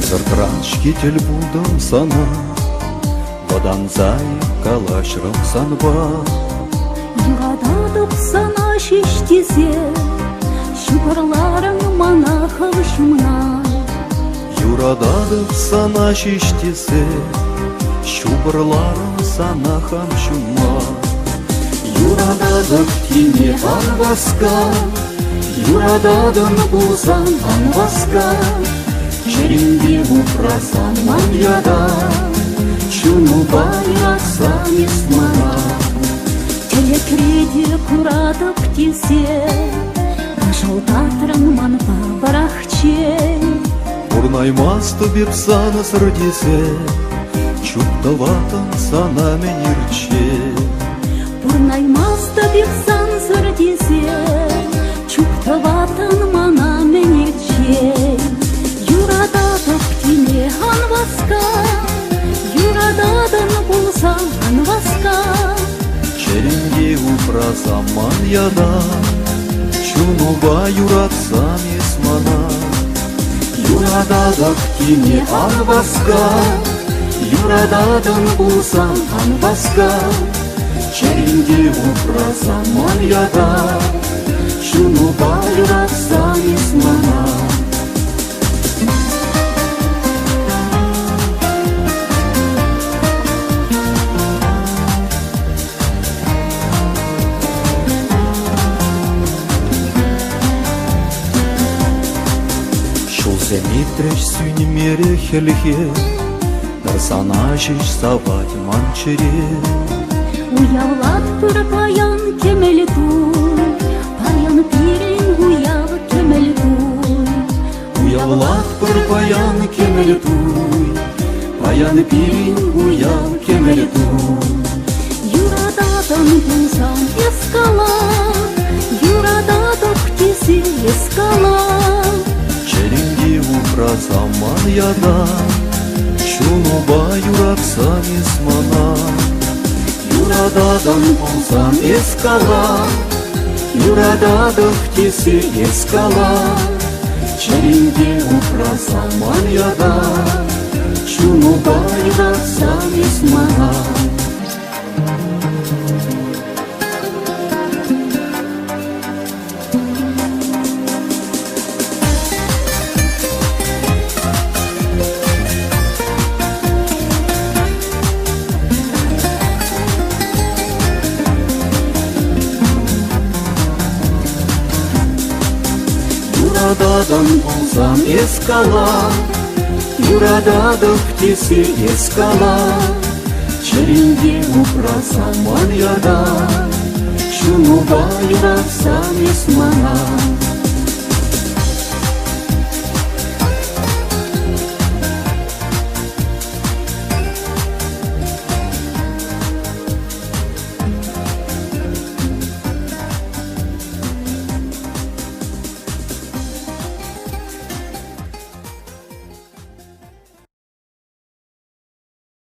Сыртыран шкетел булдым сана, Водан зайып калашрым санба. Юрададып сана шештезе, Шубырларың мана хывышымна. Юрададып сана шештесе, Шубырларым сана хамшума. Юрададып тине анваска, Юрададын булсан анваска. Черенде упрасан маньяда, Чуну байраксан исмана. Телекреде курадып тесе, Жалтатрың манпа барахче. Урнаймасты беп саны сырдесе, Чуптаватын сана менерче. Урнаймаста беп сан сырдесе, Чуптаватын мана менерче. Юрададып тине анваска, Юрададан булсан анваска. Черенде упрасам маньяда, Чунуба юратсам исмана. Юрададып тине анваска, Юрададан булсан анваска. Черенде упрасам маньяда, Чунуба юратсам исмана. Земитреш сюнемере хелхе, Дарсанашиш савать манчере. Уявлат пыр паян кемел туй, Паян пирин уяв кемел туй. Уявлат пыр паян кемел туй, Паян пирин уяв кемел туй. Юрададан булсан ескала, Юрададып тисе ескала. Черенде упрасам маньяда, Чунуба юратсам исмана. Юрададан булсан ескала, Юрададып тисе ескала. Черенде упрасам маньяда, Чунуба юратсам исмана. Юрададан булсам ескала, Юрададып тисе ескала. Черенде упрасам маньяда, Чунуба юратсам исмана.